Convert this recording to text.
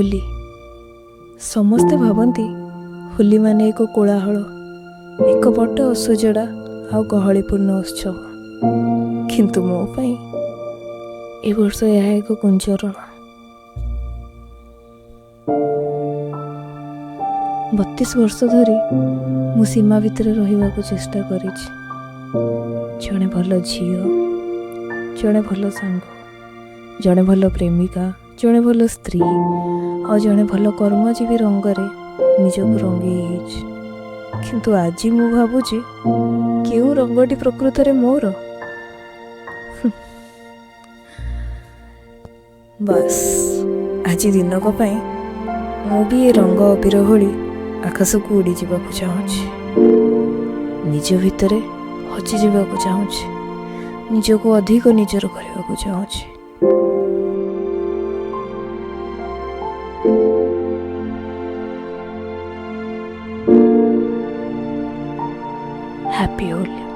होली समस्ते भावती होली माने एक कोलाहल एक बड़ असजड़ा आ गहलीपूर्ण उत्सव किंतु मो पाई ए वर्ष यह एक गुंजरण 32 वर्ष धरी मु सीमा भितर रहिबा चेष्टा करिछि। जड़े भल झील जड़े भल सांग जड़े भल प्रेमिका जड़े भल स्त्री और जड़े भल कर्मजीवी रंगरे निजक रंगे किंतु आज मु भावुची केउ रंगटी प्रकृत रे मोर बस आज दिनक पाई मु भी ये रंग अबीर भली आकाश को उड़ी जावाक चाहूँगी निज भितर हजि जावाक चाहूँगी निजक अधिक निजर करने को चाहूँगी। हैप्पी होली।